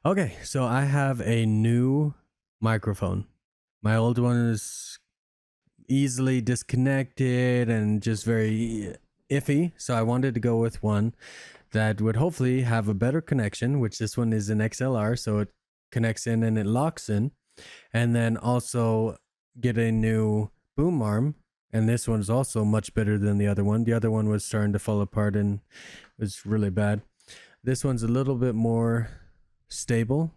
Okay, so I have a new microphone. My old one is easily disconnected and just very iffy, so I wanted to go with one that would hopefully have a better connection, which this one is an XLR, so it connects in and it locks in, and then also get a new boom arm. And this one's also much better than the other one. The other one was starting to fall apart and was really bad. This one's a little bit more stable,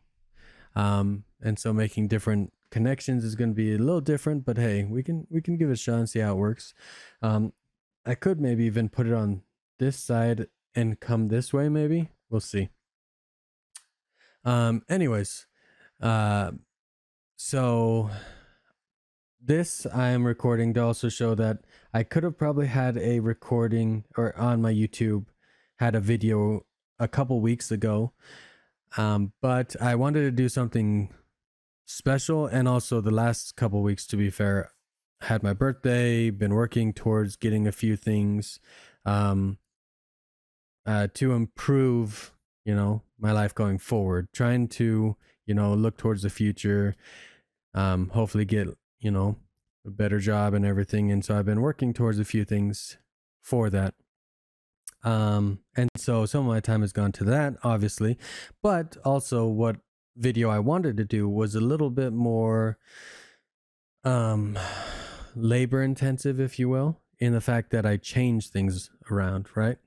and so making different connections is going to be a little different, but hey, we can give it a shot and see how it works. I could maybe even put it on this side and come this way, maybe we'll see. Anyways, uh so this I am recording to also show that I could have probably had a recording or on my YouTube had a video a couple weeks ago, but I wanted to do something special, and also the last couple weeks, to be fair, had my birthday, been working towards getting a few things um to improve, my life going forward, trying to, look towards the future, hopefully get, a better job and everything. And so I've been working towards a few things for that. And so some of my time has gone to that, obviously, but also what video I wanted to do was a little bit more um labor intensive, if you will, in the fact that I changed things around, right?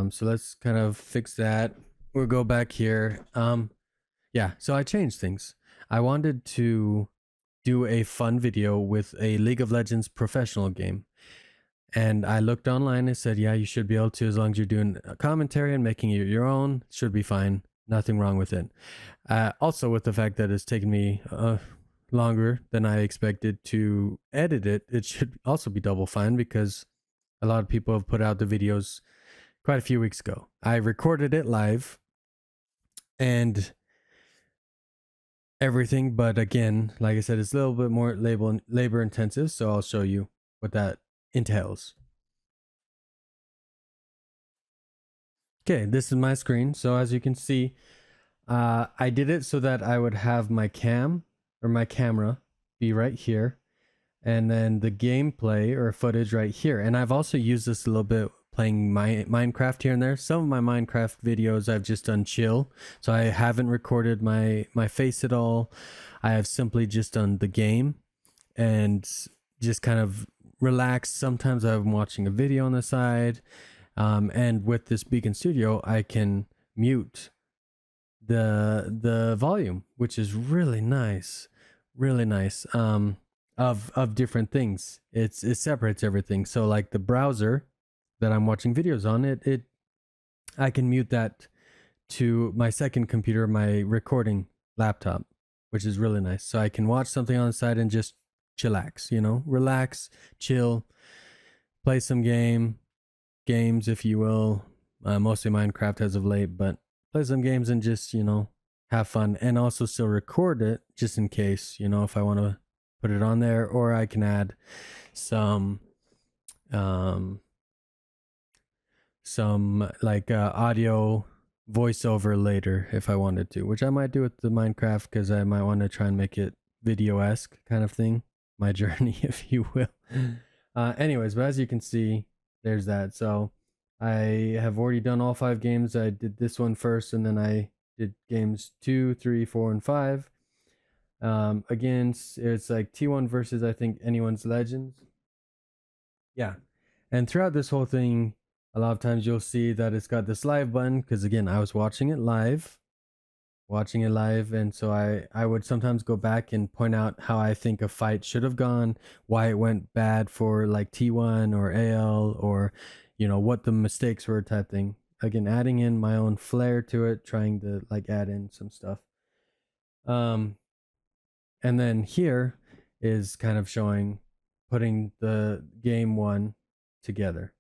So let's kind of fix that. We'll go back here. Yeah, so I changed things. I wanted to do a fun video with a League of Legends professional game. And I looked online and said, yeah, you should be able to, as long as you're doing a commentary and making it your own, should be fine. Nothing wrong with it. Also, with the fact that it's taken me longer than I expected to edit it, it should also be double fine, because a lot of people have put out the videos quite a few weeks ago. I recorded it live and everything, but again, like I said, it's a little bit more labor intensive, so I'll show you what that entails. Okay, this is my screen. So as you can see, I did it so that I would have my camera be right here, and then the gameplay or footage right here. And I've also used this a little bit playing my Minecraft here and there. Some of my Minecraft videos I've just done chill, so I haven't recorded my face at all. I have simply just done the game and just kind of relaxed. Sometimes I'm watching a video on the side, and with this Beacon Studio, I can mute the volume, which is really nice, really nice. Of different things. It separates everything. So like the browser that I'm watching videos on, it I can mute that to my second computer, my recording laptop, which is really nice. So I can watch something on the side and just chillax, relax, chill, play some games, if you will. Mostly Minecraft as of late, but play some games and just, have fun, and also still record it just in case, if I want to put it on there, or I can add some like audio voiceover later if I wanted to, which I might do with the Minecraft, because I might want to try and make it video-esque kind of thing, my journey, if you will. Anyways, but as you can see, there's that. So I have already done all 5 games. I did this one first, and then I did games 2, 3, 4, and 5. Again, it's like T1 versus, I think, anyone's Legends. Yeah. And throughout this whole thing, a lot of times you'll see that it's got this live button, because again, I was watching it live, and so I would sometimes go back and point out how I think a fight should have gone, why it went bad for like T1 or AL, or what the mistakes were, type thing. Again, adding in my own flair to it, trying to like add in some stuff. And then here is kind of showing, putting the game 1 together.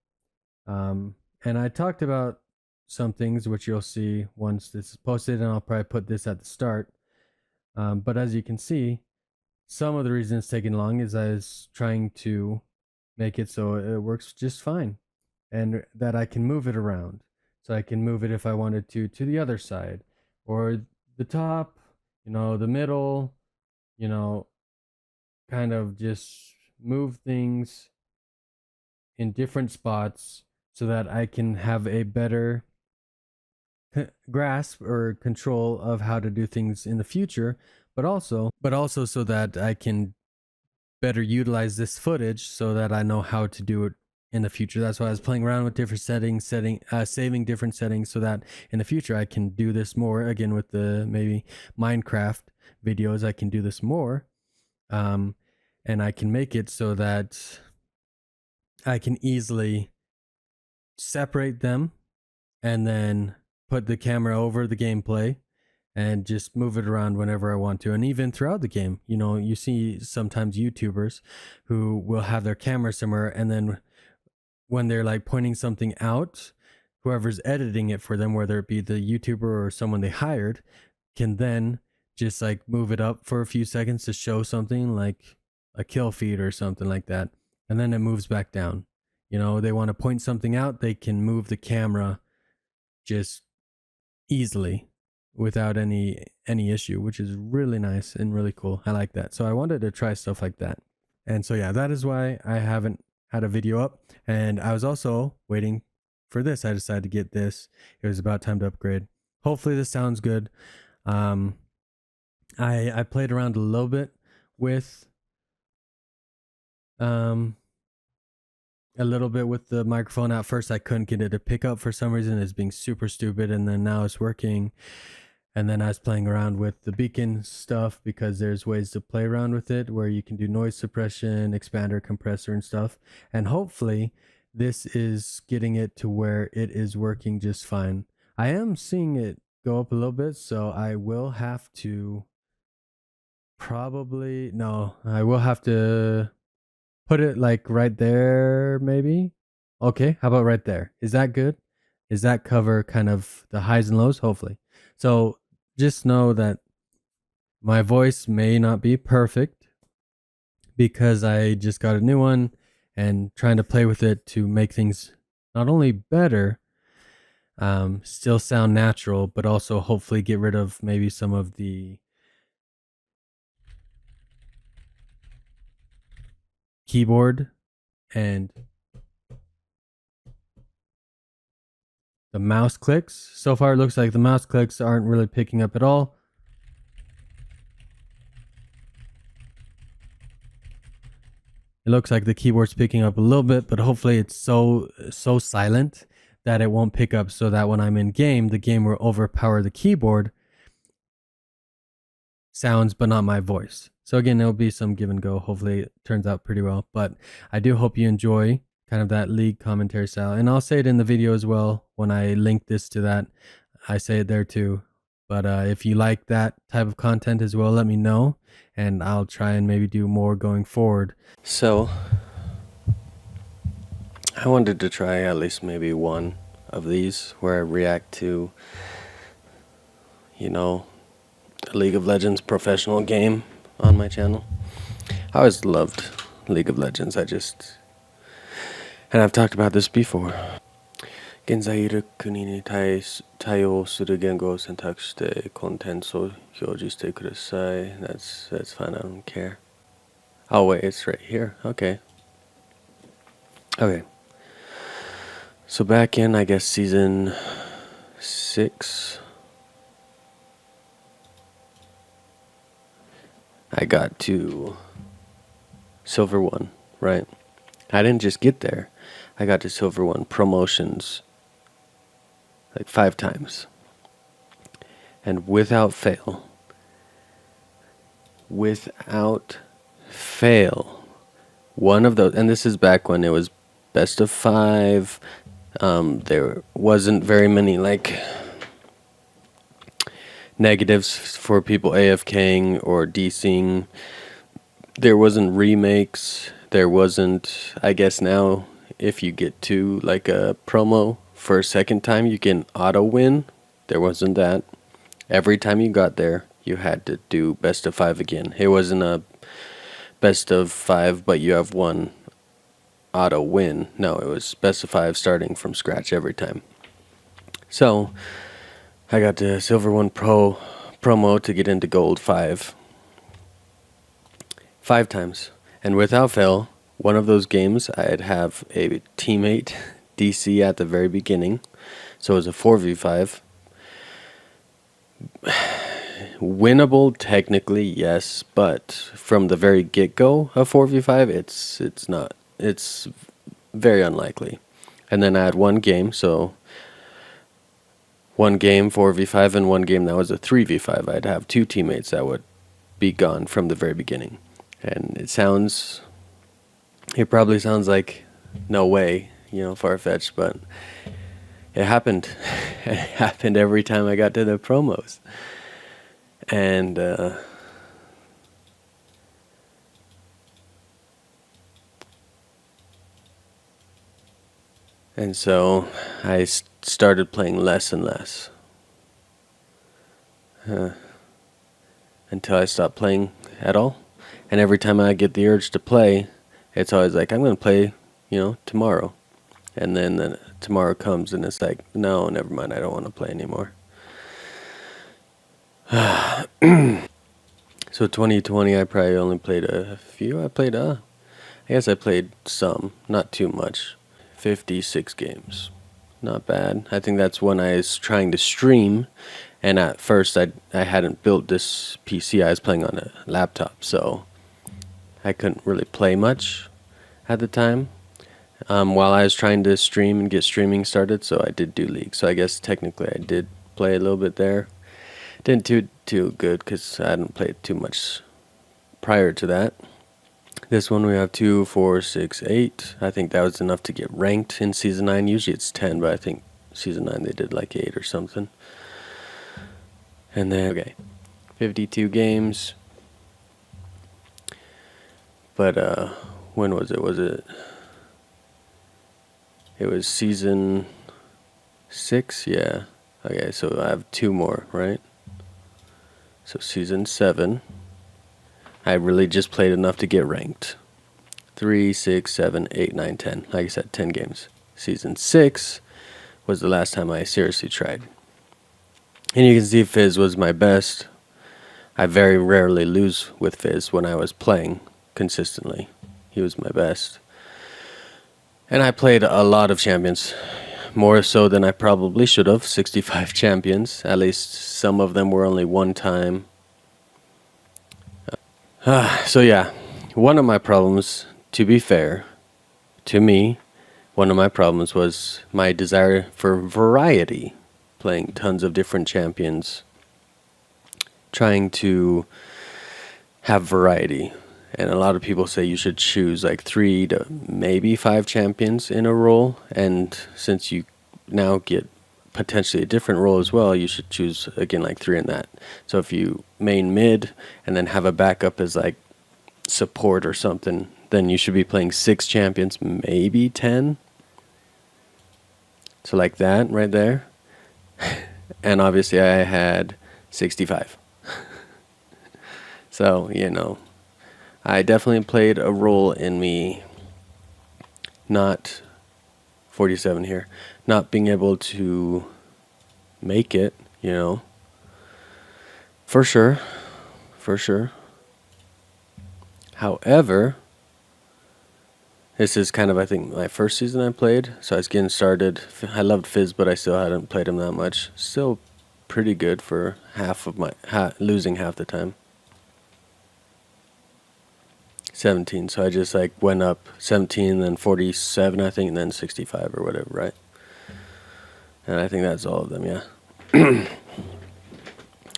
And I talked about some things which you'll see once this is posted, and I'll probably put this at the start. But as you can see, some of the reason it's taking long is I was trying to make it so it works just fine, and that I can move it around. So I can move it if I wanted to the other side, or the top, the middle, you know, kind of just move things in different spots so that I can have a better grasp or control of how to do things in the future, but also so that I can better utilize this footage so that I know how to do it in the future. That's why I was playing around with different settings, saving different settings so that in the future I can do this more. Again, with the maybe Minecraft videos, I can do this more, and I can make it so that I can easily separate them and then put the camera over the gameplay and just move it around whenever I want to. And even throughout the game, you see sometimes YouTubers who will have their camera somewhere, and then when they're like pointing something out, whoever's editing it for them, whether it be the YouTuber or someone they hired, can then just like move it up for a few seconds to show something like a kill feed or something like that. And then it moves back down. They want to point something out, they can move the camera just easily without any issue, which is really nice and really cool. I like that. So I wanted to try stuff like that. And so yeah, that is why I haven't had a video up. And I was also waiting for this. I decided to get this. It was about time to upgrade. Hopefully this sounds good. I played around a little bit with the microphone. At first I couldn't get it to pick up for some reason. It's being super stupid, and then now it's working. And then I was playing around with the beacon stuff because there's ways to play around with it where you can do noise suppression, expander, compressor, and stuff. And hopefully this is getting it to where it is working just fine. I am seeing it go up a little bit, so I will have to I will have to put it like right there, maybe. Okay, how about right there? Is that good? Is that cover kind of the highs and lows? Hopefully. So just know that my voice may not be perfect because I just got a new one and trying to play with it to make things not only better, still sound natural, but also hopefully get rid of maybe some of the keyboard and the mouse clicks. So far it looks like the mouse clicks aren't really picking up at all. It looks like the keyboard's picking up a little bit, but hopefully it's so silent that it won't pick up, so that when I'm in game, the game will overpower the keyboard sounds, but not my voice. So again, there'll be some give and go. Hopefully it turns out pretty well, but I do hope you enjoy kind of that league commentary style. And I'll say it in the video as well when I link this to that. I say it there too. But if you like that type of content as well, let me know, and I'll try and maybe do more going forward. So I wanted to try at least maybe one of these where I react to, a League of Legends professional game on my channel. I always loved League of Legends. And I've talked about this before. 現在いる国に対応する言語を選択してコンテンツを表示してください. That's fine. I don't care. Oh wait, it's right here. Okay. So back in, I guess, season 6, I got to Silver 1, right? I didn't just get there. I got to Silver 1 promotions like 5 times. And without fail, one of those, and this is back when it was best of 5, there wasn't very many like negatives for people AFKing or DCing. There wasn't remakes. There wasn't, I guess now, if you get to like a promo for a second time, you can auto win. There wasn't that. Every time you got there, you had to do best of 5 again. It wasn't a best of 5, but you have one auto win. No, it was best of 5 starting from scratch every time. So I got the Silver 1 Pro promo to get into Gold 5 times. And without fail, one of those games I'd have a teammate DC at the very beginning. So it was a 4v5. Winnable technically, yes, but from the very get-go of 4v5, it's not. It's very unlikely. And then I had one game, so one game 4v5 and one game that was a 3v5. I'd have two teammates that would be gone from the very beginning. And it probably sounds like no way, far-fetched, but it happened. It happened every time I got to the promos. And so I started playing less and less until I stopped playing at all. And every time I get the urge to play, it's always like, I'm going to play, tomorrow. And then tomorrow comes and it's like, no, never mind, I don't want to play anymore. So 2020, I probably only played a few. I guess I played some, not too much. 56 games. Not bad. I think that's when I was trying to stream, and at first I hadn't built this PC. I was playing on a laptop, so I couldn't really play much at the time while I was trying to stream and get streaming started, so I did do League. So I guess technically I did play a little bit there. Didn't too good because I hadn't played too much prior to that. This one we have 2, 4, 6, 8. I think that was enough to get ranked in Season 9. Usually it's 10, but I think Season 9 they did like 8 or something. And then, 52 games. But when was it? It was Season 6? Yeah. Okay, so I have 2 more, right? So Season 7. I really just played enough to get ranked. 3, 6, 7, 8, 9, 10. Like I said, 10 games. Season 6 was the last time I seriously tried. And you can see Fizz was my best. I very rarely lose with Fizz when I was playing consistently. He was my best. And I played a lot of champions. More so than I probably should have. 65 champions. At least some of them were only one time. So yeah, one of my problems, to be fair, to me, one of my problems was my desire for variety, playing tons of different champions, trying to have variety. And a lot of people say you should choose like 3 to maybe 5 champions in a role, and since you now get potentially a different role as well, you should choose again like 3 in that. So if you main mid and then have a backup as like support or something, then you should be playing 6 champions, maybe 10. So like that right there. And obviously I had 65. So, I definitely played a role in me not 47 here, not being able to make it, for sure. However, this is kind of, I think, my first season I played, so I was getting started. I loved Fizz, but I still hadn't played him that much. Still pretty good for losing half the time. 17, so I just like went up 17, then 47, I think, and then 65 or whatever, right? And I think that's all of them, yeah.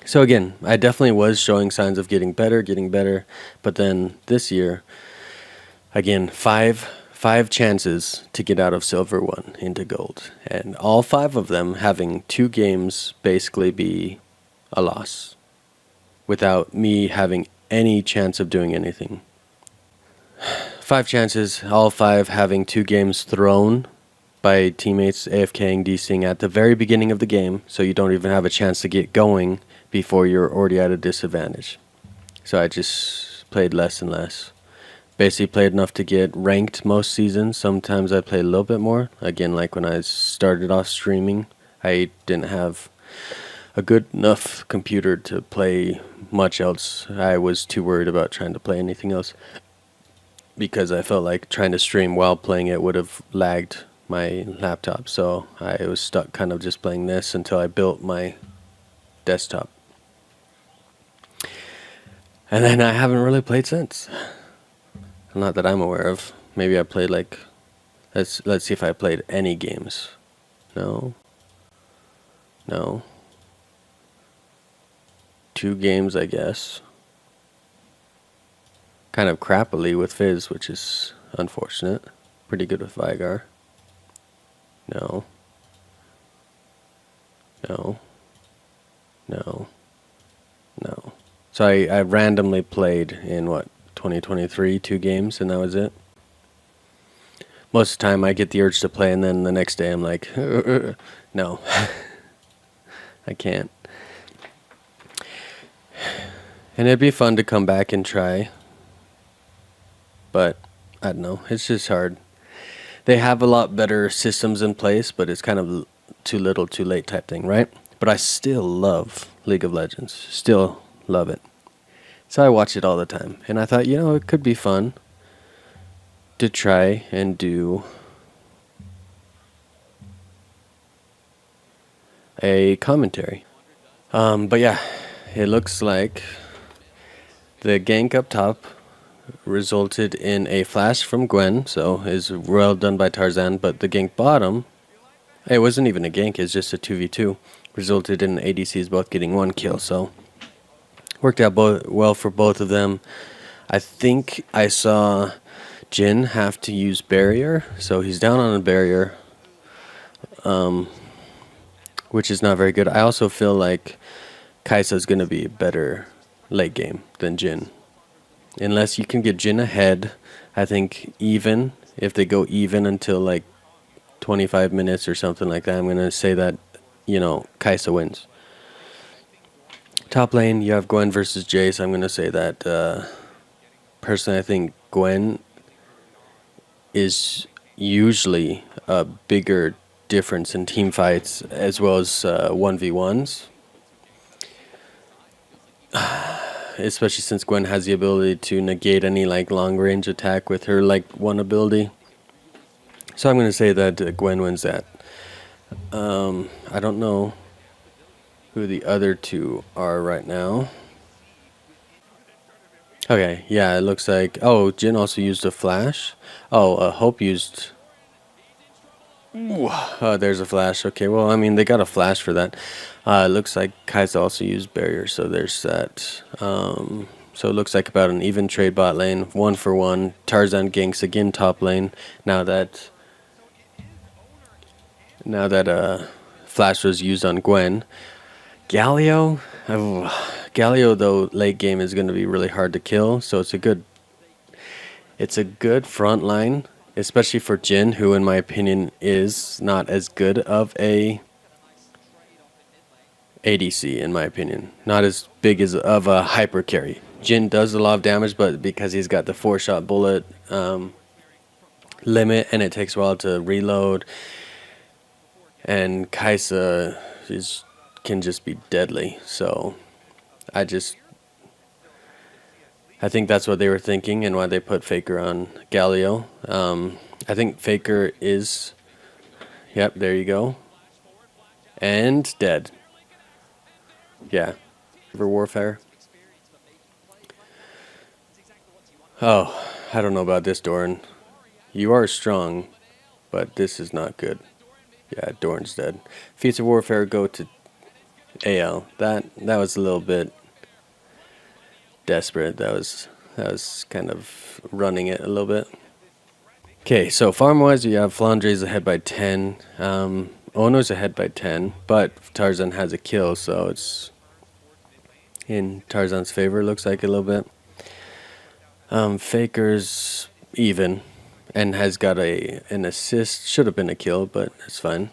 So again, I definitely was showing signs of getting better, but then this year, again, five chances to get out of Silver 1 into Gold, and all 5 of them having 2 games basically be a loss without me having any chance of doing anything. 5 chances, all 5 having 2 games thrown by teammates AFKing, DCing at the very beginning of the game, so you don't even have a chance to get going before you're already at a disadvantage. So I just played less and less. Basically played enough to get ranked most seasons. Sometimes I played a little bit more. Again, like when I started off streaming, I didn't have a good enough computer to play much else. I was too worried about trying to play anything else because I felt like trying to stream while playing it would have lagged my laptop. So I was stuck kind of just playing this until I built my desktop. And then I haven't really played since. Not that I'm aware of. Maybe I played like let's see if I played any games. No. No. 2 games, I guess. Kind of crappily with Fizz, which is unfortunate. Pretty good with Vigar. No. No. No. No. So I randomly played in what, 2023, 2 games, and that was it. Most of the time I get the urge to play, and then the next day I'm like, no. I can't. And it'd be fun to come back and try. But I don't know, it's just hard. They have a lot better systems in place, but it's kind of too little, too late type thing, right? But I still love League of Legends. Still love it. So I watch it all the time. And I thought, it could be fun to try and do a commentary. But yeah, it looks like the gank up top resulted in a flash from Gwen, so is well done by Tarzan, but the gank bottom, it wasn't even a gank, it's just a 2v2, resulted in ADCs both getting 1 kill, so worked out well for both of them. I think I saw Jhin have to use barrier, so he's down on a barrier, which is not very good. I also feel like Kai'Sa's going to be better late game than Jhin. Unless you can get Jhin ahead, I think even, if they go even until like 25 minutes or something like that, I'm going to say that, Kai'Sa wins. Top lane, you have Gwen versus Jace. I'm going to say that, personally, I think Gwen is usually a bigger difference in team fights as well as 1v1s. Especially since Gwen has the ability to negate any like long range attack with her like one ability. So I'm going to say that Gwen wins that. I don't know who the other 2 are right now. Okay, yeah, it looks like... Oh, Jhin also used a flash. Oh, Hope used... Oh, there's a flash. Okay, well, I mean, they got a flash for that. It looks like Kai'Sa also used barrier, so there's that. So it looks like about an even trade bot lane, 1 for 1. Tarzan ganks again top lane. Now that flash was used on Gwen. Galio, Galio though late game is going to be really hard to kill, so it's a good front line, especially for Jhin, who in my opinion is not as good of a ADC in my opinion. Not as big as of a hyper carry. Jhin does a lot of damage, but because he's got the 4-shot bullet limit and it takes a while to reload, and Kai'Sa can just be deadly. So I think that's what they were thinking and why they put Faker on Galio. I think Faker is... Yep, there you go. And dead. Yeah. For Warfare. Oh, I don't know about this, Doran. You are strong, but this is not good. Yeah, Dorn's dead. Feats of Warfare go to AL. That was a little bit desperate. That was kind of running it a little bit. Okay, so farm-wise, you have Flandre's ahead by 10. Ono's ahead by 10, but Tarzan has a kill, so it's in Tarzan's favor, looks like a little bit. Faker's even and has got an assist. Should have been a kill, but it's fine.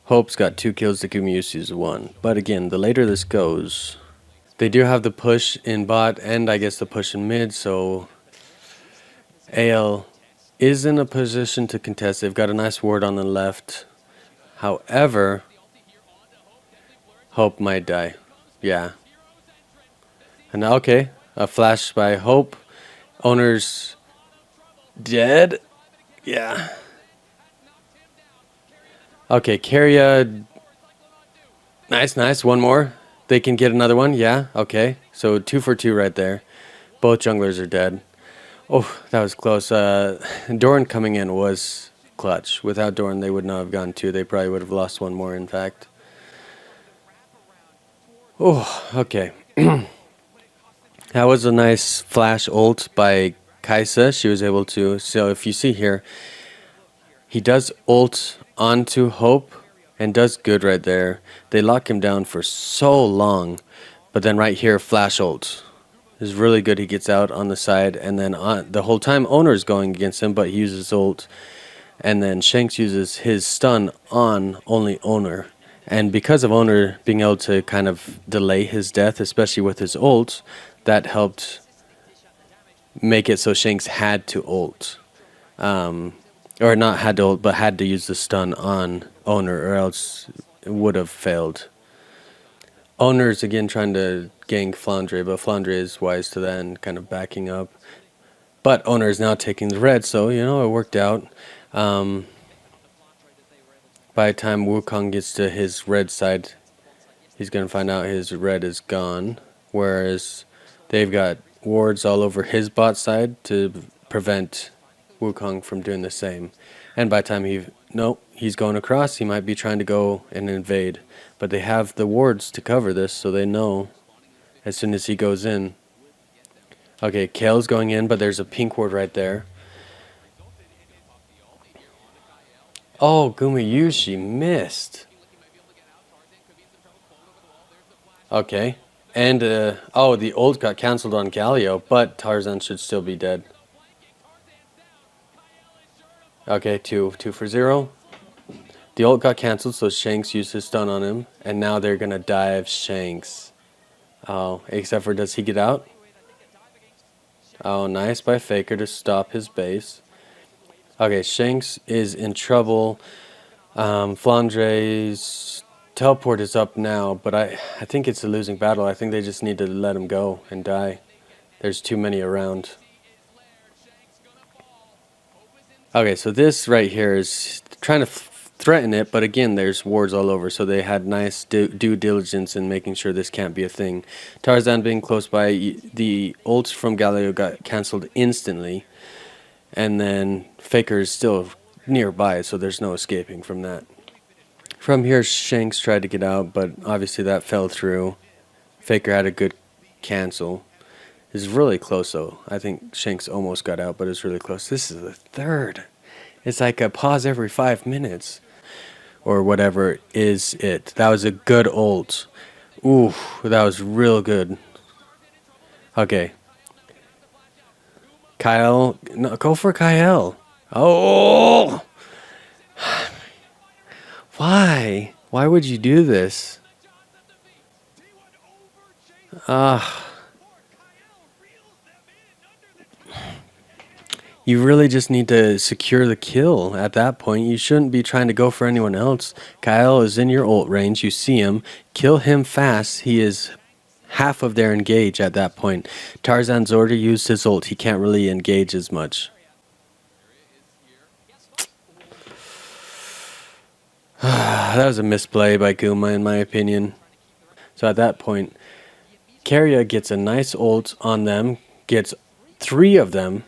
Hope's got 2 kills, the Kumiyusi's 1. But again, the later this goes, they do have the push in bot and I guess the push in mid, so AL is in a position to contest. They've got a nice ward on the left. However, Hope might die. Yeah. And okay, a flash by Hope. Owner's dead. Yeah. Okay, Carria. Nice, nice. One more. They can get another one. Yeah. Okay. So 2 for 2 right there. Both junglers are dead. Oh, that was close. Doran coming in was clutch. Without Doran, they would not have gone 2. They probably would have lost one more, in fact. Oh, okay. That was a nice flash ult by Kaisa. She was able to. So if you see here, he does ult onto Hope and does good right there. They lock him down for so long, but then right here, flash ult is really good. He gets out on the side, and then the whole time Owner's going against him, but he uses ult, and then Shanks uses his stun on only Owner. And because of Owner being able to kind of delay his death, especially with his ult, that helped make it so Shanks had to ult. Or not had to ult, but had to use the stun on Owner, or else it would have failed. Owner's again trying to gank Flandre, but Flandre is wise to that and kind of backing up. But Owner is now taking the red, so, you know, it worked out. By the time Wukong gets to his red side, he's going to find out his red is gone. Whereas they've got wards all over his bot side to prevent Wukong from doing the same. And by the time he's going across, he might be trying to go and invade. But they have the wards to cover this, so they know as soon as he goes in. Okay, Kale's going in, but there's a pink ward right there. Oh, Gumayushi missed. Okay. And, oh, the ult got cancelled on Galio, but Tarzan should still be dead. Okay, 2 for 0. The ult got cancelled, so Shanks used his stun on him, and now they're going to dive Shanks. Oh, except for does he get out? Oh, nice by Faker to stop his base. Okay, Shanks is in trouble. Flandre's teleport is up now, but I think it's a losing battle. I think they just need to let him go and die. There's too many around. Okay, so this right here is trying to threaten it, but again, there's wards all over, so they had nice due diligence in making sure this can't be a thing. Tarzan being close by, the ults from Galio got cancelled instantly, and then Faker is still nearby, so there's no escaping from that. From here, Shanks tried to get out, but obviously that fell through. Faker had a good cancel. It's really close, though. I think Shanks almost got out, but it's really close. This is the third. It's like a pause every 5 minutes. Or whatever is it. That was a good ult. Ooh, that was real good. Okay. Kyle. No, go for Kyle. Oh! Why? Why would you do this? You really just need to secure the kill at that point. You shouldn't be trying to go for anyone else. Kyle is in your ult range. You see him. Kill him fast. He is half of their engage at that point. Tarzan's already used his ult. He can't really engage as much. That was a misplay by Guma, in my opinion. So at that point, Carria gets a nice ult on them, gets 3 of them.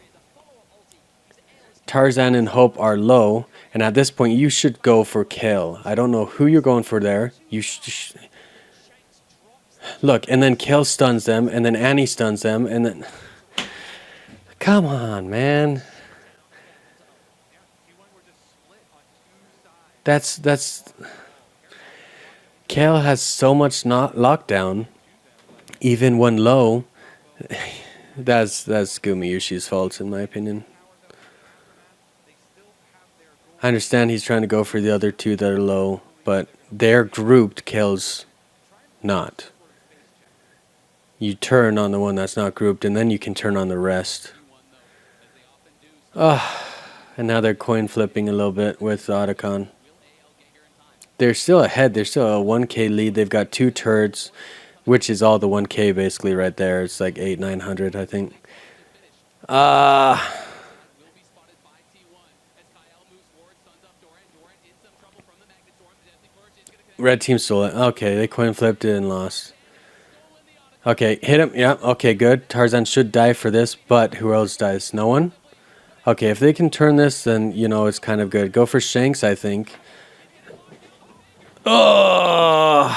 Tarzan and Hope are low, and at this point, you should go for Kale. I don't know who you're going for there. You look, and then Kale stuns them, and then Annie stuns them, and then... Come on, man. That's... Kale has so much not lockdown, even when low. That's Gumiyushi's fault, in my opinion. I understand he's trying to go for the other 2 that are low, but they're grouped. Kale's not. You turn on the one that's not grouped, and then you can turn on the rest. And now they're coin flipping a little bit with Otacon. they're still ahead. They're still a 1K lead. They've got 2 turrets, which is all the 1K basically right there. It's like 900, I think. Uh Red team stole it. Okay, they coin flipped it and lost. Okay, hit him. Yeah, okay, good. Tarzan should die for this, but who else dies? No one? Okay, if they can turn this, then, you know, it's kind of good. Go for Shanks, I think. Oh!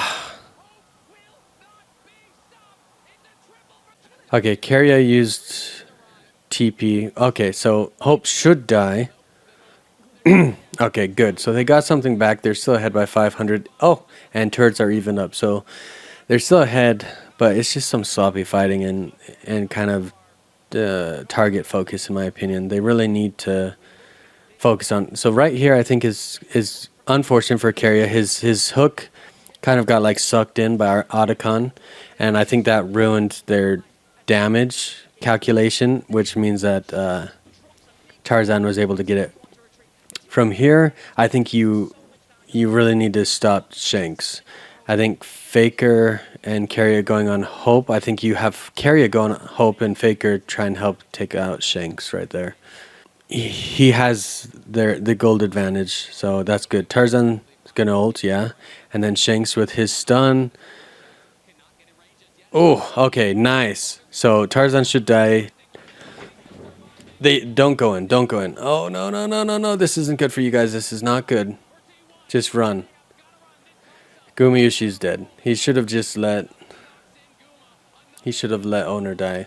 Okay, Carrier used TP. Okay, so Hope should die. Okay, good. So they got something back. They're still ahead by 500. Oh, and turrets are even up. So they're still ahead, but it's just some sloppy fighting and kind of target focus, in my opinion. They really need to focus on. So right here, I think is unfortunate for Carrier. His hook kind of got like sucked in by our Otacon, and I think that ruined their damage calculation, which means that Tarzan was able to get it. From here, I think you really need to stop Shanks. I think Faker and Carrier going on Hope. I think you have Carrier going on Hope and Faker try and help take out Shanks right there. He has the gold advantage, so that's good. Tarzan's gonna ult, yeah, and then Shanks with his stun. Oh, okay, nice. So Tarzan should die. They don't go in. Don't go in. Oh no no no no no! This isn't good for you guys. This is not good. Just run. Gumayushi's dead. He should have just let. He should have let owner die.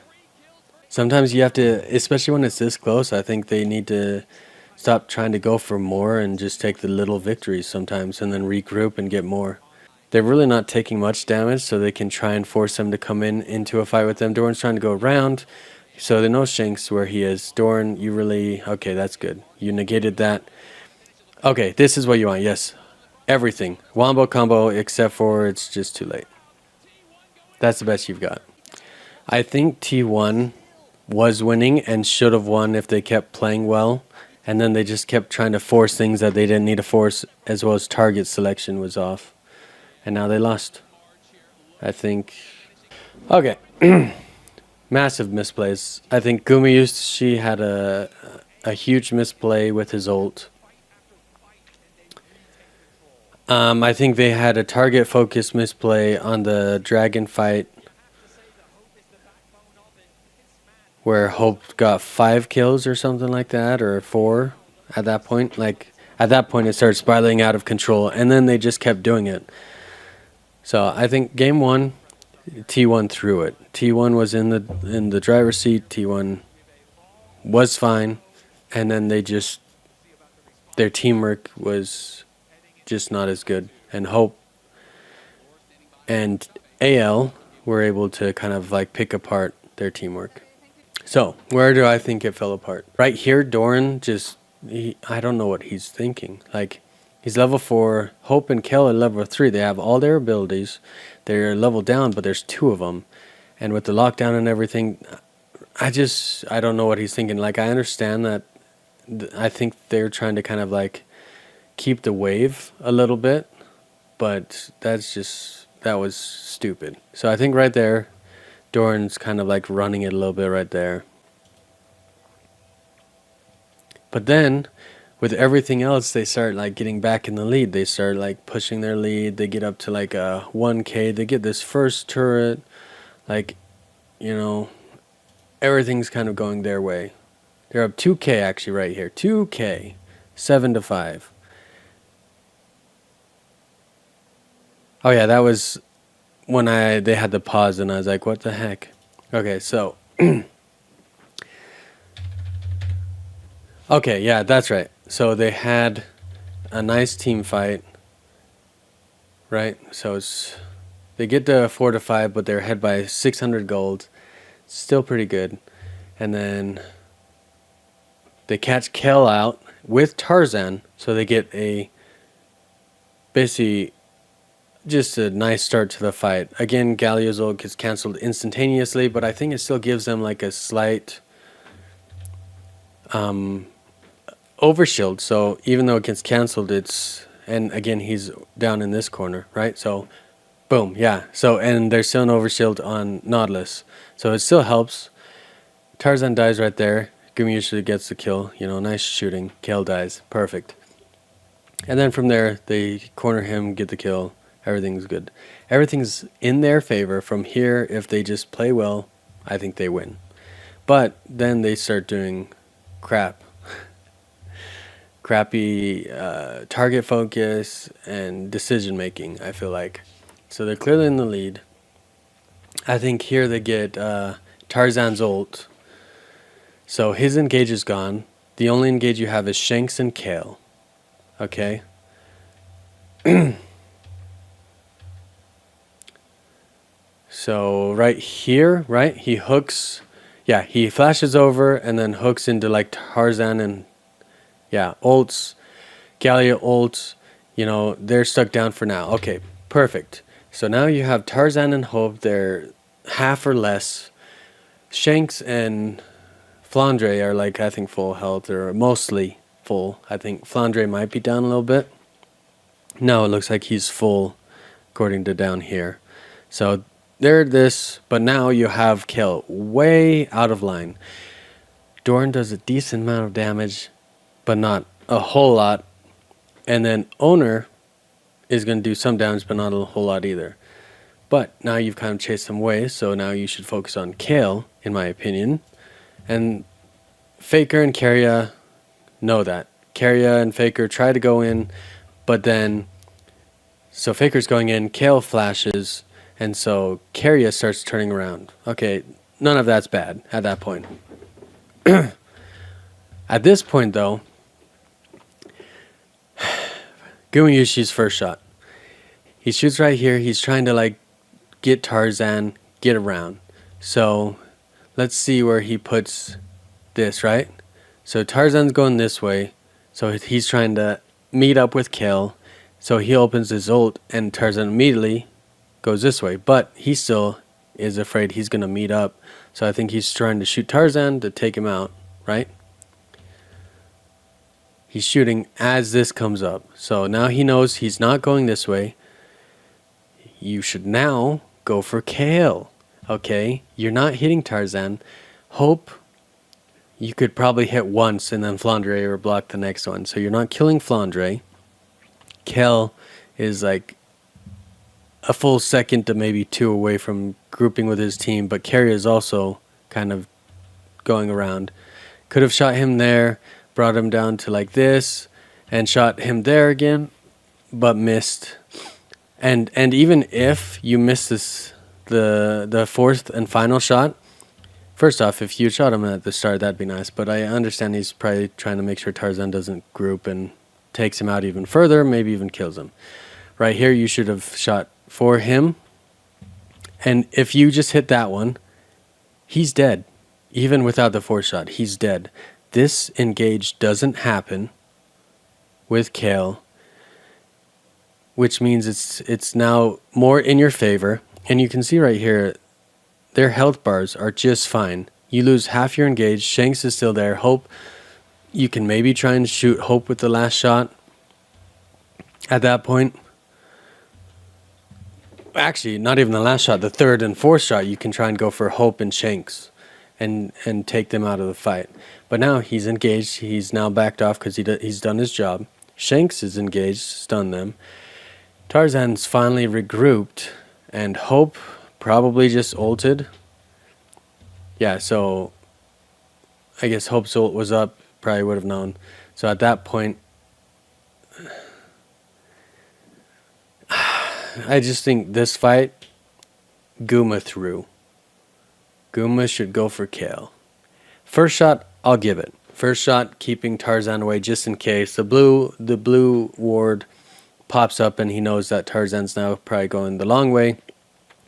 Sometimes you have to, especially when it's this close. I think they need to stop trying to go for more and just take the little victories sometimes, and then regroup and get more. They're really not taking much damage, so they can try and force them to come into a fight with them. Doran's trying to go around. So they know Shanks where he is. Doran, you really... Okay, that's good. You negated that. Okay, this is what you want. Yes. Everything. Wombo combo, except for it's just too late. That's the best you've got. I think T1 was winning and should have won if they kept playing well. And then they just kept trying to force things that they didn't need to force, as well as target selection was off. And now they lost. I think... Okay. Massive misplays. I think Gumayushi had a huge misplay with his ult. I think they had a target focus misplay on the dragon fight where Hope got 5 kills or something like that, or 4 at that point. Like, at that point it started spiraling out of control, and then they just kept doing it. So I think game 1, T1 threw it. T1 was in the driver's seat. T1 was fine, and then their teamwork was just not as good. And Hope and AL were able to kind of like pick apart their teamwork. So where do I think it fell apart? Right here, Doran I don't know what he's thinking. Like, he's level 4. Hope and Kel are level 3. They have all their abilities. They're level down, but there's 2 of them. And with the lockdown and everything, I don't know what he's thinking. Like, I understand that. I think they're trying to kind of like keep the wave a little bit, but that was stupid. So I think right there, Doran's kind of like running it a little bit right there. But then, with everything else, they start like getting back in the lead. They start like pushing their lead. They get up to like a 1K. They get this first turret. Like, you know, everything's kind of going their way. They're up 2K actually right here. 2K. 7-5. Oh yeah, that was when they had the pause and I was like, what the heck? Okay, so okay, yeah, that's right. So they had a nice team fight, right? So they get to 4-5, but they're ahead by 600 gold. Still pretty good. And then they catch Kel out with Tarzan, so they get basically just a nice start to the fight. Again, Galio's ult gets cancelled instantaneously, but I think it still gives them like a slight overshield. So even though it gets cancelled, and again he's down in this corner, right? So boom, yeah. So and there's still an overshield on Nautilus, so it still helps. Tarzan dies right there. Gumi usually gets the kill. You know, nice shooting. Kale dies, perfect. And then from there they corner him, get the kill. Everything's good. Everything's in their favor from here. If they just play well, I think they win. But then they start doing crappy target focus and decision making, I feel like. So they're clearly in the lead. I think here they get Tarzan's ult. So his engage is gone. The only engage you have is Shanks and Kale. Okay? So right here, right? He hooks. Yeah, he flashes over and then hooks into like Tarzan and yeah, ults. Gallia ults. You know, they're stuck down for now. Okay, perfect. So now you have Tarzan and Hope. They're half or less. Shanks and Flandre are like, I think, full health or mostly full. I think Flandre might be down a little bit. No, it looks like he's full according to down here. So they're this, but now you have Kill way out of line. Dorn does a decent amount of damage, but not a whole lot. And then Owner is going to do some damage, but not a whole lot either. But now you've kind of chased them away, so now you should focus on Kale, in my opinion. And Faker and Keria know that. Keria and Faker try to go in, but then... So Faker's going in, Kale flashes, and so Keria starts turning around. Okay, none of that's bad at that point. At this point, though, Gumayushi's first shot. He shoots right here. He's trying to, like, get Tarzan, get around. So let's see where he puts this, right? So Tarzan's going this way. So he's trying to meet up with Kale. So he opens his ult, and Tarzan immediately goes this way. But he still is afraid he's going to meet up. So I think he's trying to shoot Tarzan to take him out, right? He's shooting as this comes up. So now he knows he's not going this way. You should now go for Kale. Okay? You're not hitting Tarzan. Hope you could probably hit once and then Flandre or block the next one. So you're not killing Flandre. Kale is like a full second to maybe two away from grouping with his team, but Keria is also kind of going around. Could have shot him there, brought him down to like this, and shot him there again, but missed. And even if you miss this, the fourth and final shot, first off, if you shot him at the start, that'd be nice. But I understand he's probably trying to make sure Tarzan doesn't group and takes him out even further, maybe even kills him. Right here, you should have shot for him. And if you just hit that one, he's dead. Even without the fourth shot, he's dead. This engage doesn't happen with Kale, which means it's now more in your favor. And you can see right here, their health bars are just fine. You lose half your engage. Shanks is still there. Hope, you can maybe try and shoot Hope with the last shot. At that point, actually, not even the last shot, the third and fourth shot, you can try and go for Hope and Shanks and take them out of the fight. But now he's engaged. He's now backed off because he's done his job. Shanks is engaged, stunned them. Tarzan's finally regrouped, and Hope probably just ulted. Yeah, so I guess Hope's ult was up. Probably would have known. So at that point, I just think this fight, Guma threw. Guma should go for Kale. First shot, I'll give it. First shot, keeping Tarzan away just in case. The blue ward pops up and he knows that Tarzan's now probably going the long way.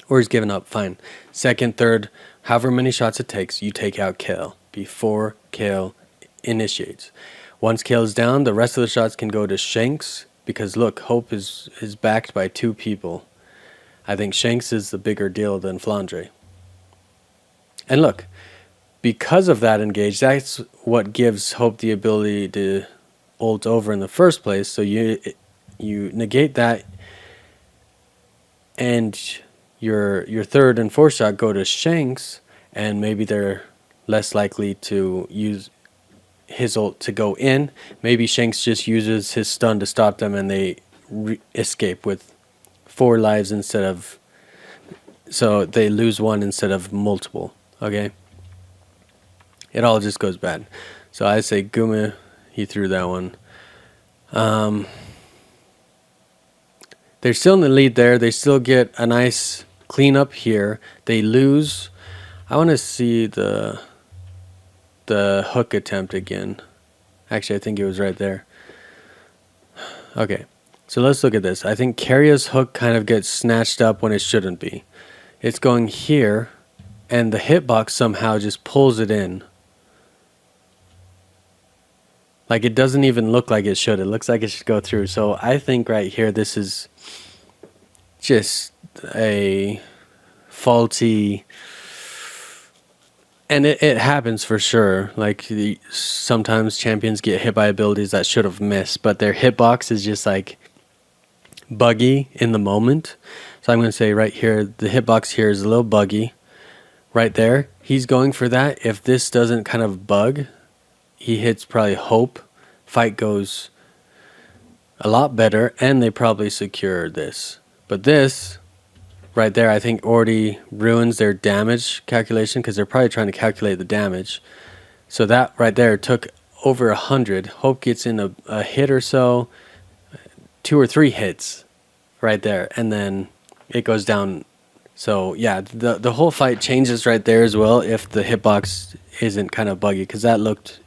Or he's giving up, fine. Second, third, however many shots it takes, you take out Kale before Kale initiates. Once Kale's down, the rest of the shots can go to Shanks. Because look, Hope is backed by two people. I think Shanks is the bigger deal than Flandre. And look, because of that engage, that's what gives Hope the ability to ult over in the first place. So you negate that, and your third and fourth shot go to Shanks, and maybe they're less likely to use his ult to go in. Maybe Shanks just uses his stun to stop them, and they escape with 4 lives instead of, so they lose 1 instead of multiple. Okay, it all just goes bad. So I say Guma, he threw that one. They're still in the lead there. They still get a nice cleanup here. They lose. I want to see the hook attempt again. Actually, I think it was right there. Okay, so let's look at this. I think Karia's hook kind of gets snatched up when it shouldn't be. It's going here, and the hitbox somehow just pulls it in. Like, it doesn't even look like it should. It looks like it should go through. So I think right here, this is just a faulty, and it happens for sure. Like, sometimes champions get hit by abilities that should have missed, but their hitbox is just like buggy in the moment. So I'm going to say right here, the hitbox here is a little buggy. Right there, he's going for that. If this doesn't kind of bug, he hits probably Hope. Fight goes a lot better, and they probably secure this. But this right there, I think already ruins their damage calculation, because they're probably trying to calculate the damage. So that right there took over 100. Hope gets in a hit or so, 2 or 3 hits right there, and then it goes down. So yeah, the whole fight changes right there as well if the hitbox isn't kind of buggy, because that looked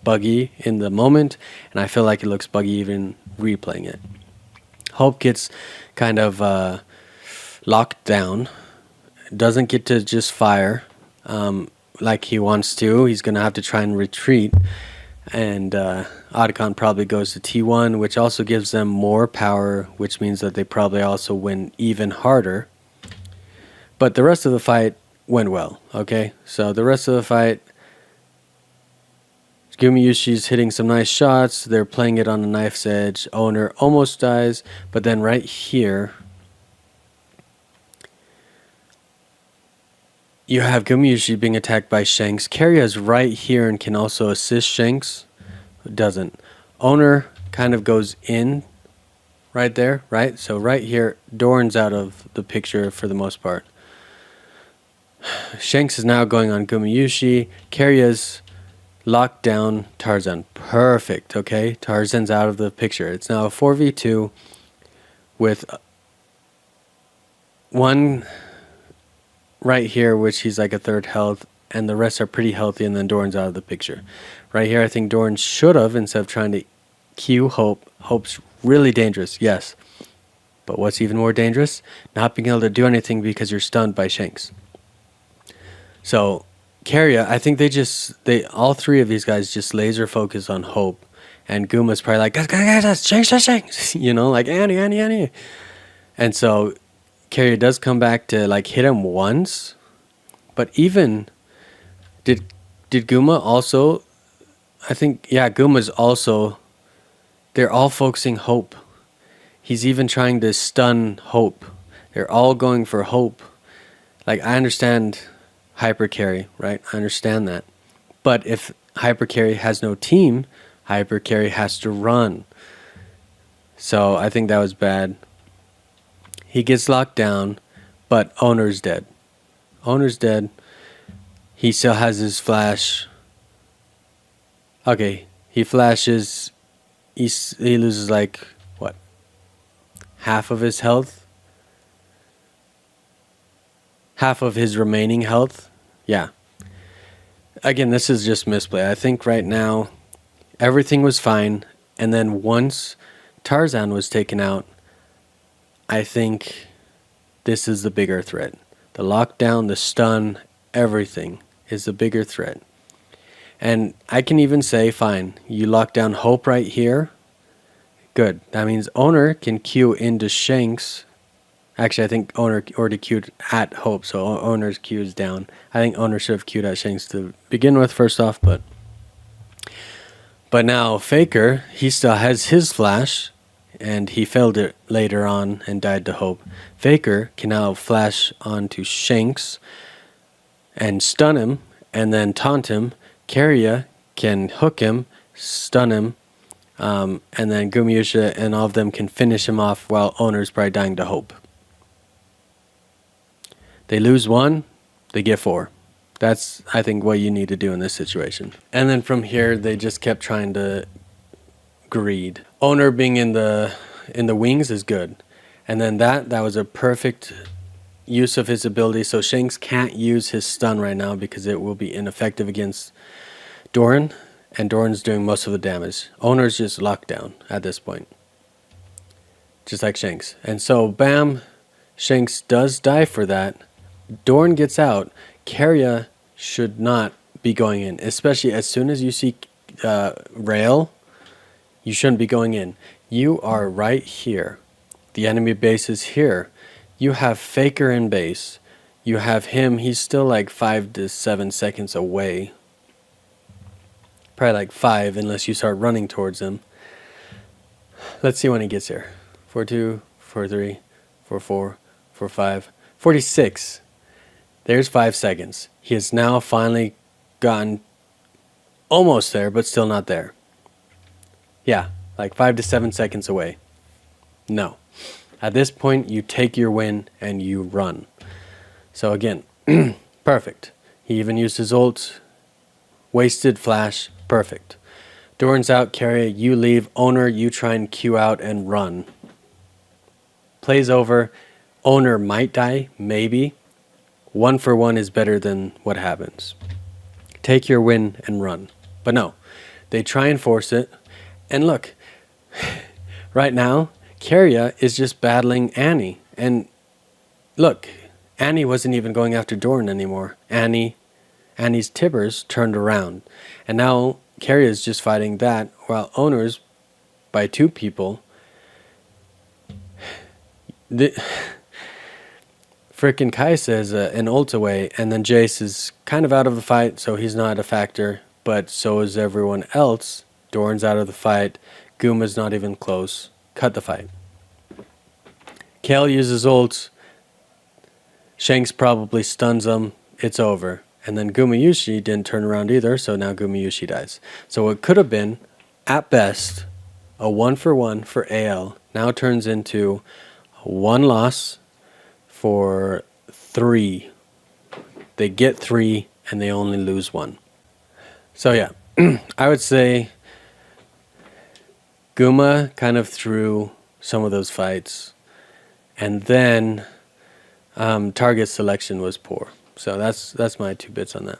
buggy in the moment, and I feel like it looks buggy even replaying it. Hope gets kind of locked down, doesn't get to just fire like he wants to. He's going to have to try and retreat, and Otacon probably goes to T1, which also gives them more power, which means that they probably also win even harder. But the rest of the fight went well, okay? So the rest of the fight, Gumiyushi's hitting some nice shots. They're playing it on the knife's edge. Owner almost dies, but then right here, you have Gumiyushi being attacked by Shanks. Karia's right here and can also assist Shanks. It doesn't. Owner kind of goes in right there, right? So right here, Dorn's out of the picture for the most part. Shanks is now going on Gumiyushi. Karia's locked down Tarzan. Perfect, okay? Tarzan's out of the picture. It's now a 4v2 with one right here, which he's like a third health, and the rest are pretty healthy, and then Dorn's out of the picture. Right here, I think Dorn should have, instead of trying to Q Hope. Hope's really dangerous, yes. But what's even more dangerous? Not being able to do anything because you're stunned by Shanks. So Karia, I think they all 3 of these guys just laser focus on Hope, and Guma's probably like, guys, Shanks, you know, like Annie. And so Karia does come back to like hit him once, but even did Guma also? I think, yeah, Guma's also. They're all focusing Hope. He's even trying to stun Hope. They're all going for Hope. Like, I understand hyper carry, right? I understand that. But if hyper carry has no team, hyper carry has to run. So I think that was bad. He gets locked down, but Owner's dead. Owner's dead. He still has his flash. Okay, he flashes. He loses like, what? Half of his health? Half of his remaining health? Yeah. Again, this is just misplay. I think right now, everything was fine. And then once Tarzan was taken out, I think this is the bigger threat. The lockdown, the stun, everything is the bigger threat. And I can even say, fine, you lock down Hope right here. Good. That means Owner can Q into Shanks. Actually, I think Owner already queued at Hope, so Owner's Q is down. I think Owner should have queued at Shanks to begin with, first off, but now Faker, he still has his flash, and he failed it later on and died to Hope. Faker can now flash onto Shanks and stun him, and then taunt him. Karya can hook him, stun him, and then Gumayusi and all of them can finish him off while Owner's probably dying to Hope. They lose one, they get four. That's, I think, what you need to do in this situation. And then from here, they just kept trying to greed. Owner being in the wings is good. And then that was a perfect use of his ability. So Shanks can't use his stun right now because it will be ineffective against Doran. And Doran's doing most of the damage. Owner's just locked down at this point. Just like Shanks. And so, bam, Shanks does die for that. Doran gets out. Karya should not be going in, especially as soon as you see Rail, you shouldn't be going in. You are right here. The enemy base is here. You have Faker in base. You have him. He's still like 5 to 7 seconds away. Probably like 5 unless you start running towards him. Let's see when he gets here. 4-2, 4-3, 4-4, 4-5, 46. There's 5 seconds. He has now finally gotten almost there, but still not there. Yeah, like 5 to 7 seconds away. No. At this point, you take your win and you run. So again, perfect. He even used his ult. Wasted flash. Perfect. Doran's out, Karya, you leave. Owner, you try and queue out and run. Plays over. Owner might die, maybe. 1 for 1 is better than what happens. Take your win and run. But no, they try and force it. And look, right now, Karya is just battling Annie. And look, Annie wasn't even going after Doran anymore. Annie's Tibbers turned around. And now Karya is just fighting that, while Owner's by 2 people. Frickin' Kaisa is an ult away, and then Jace is kind of out of the fight, so he's not a factor, but so is everyone else. Doran's out of the fight. Guma's not even close. Cut the fight. Kale uses ult. Shanks probably stuns him. It's over. And then Gumayusi didn't turn around either, so now Gumayusi dies. So it could have been, at best, a 1 for 1 for AL. Now turns into 1 loss for 3. They get 3 and they only lose 1. So yeah, I would say Guma kind of threw some of those fights, and then target selection was poor. So that's my 2 bits on that.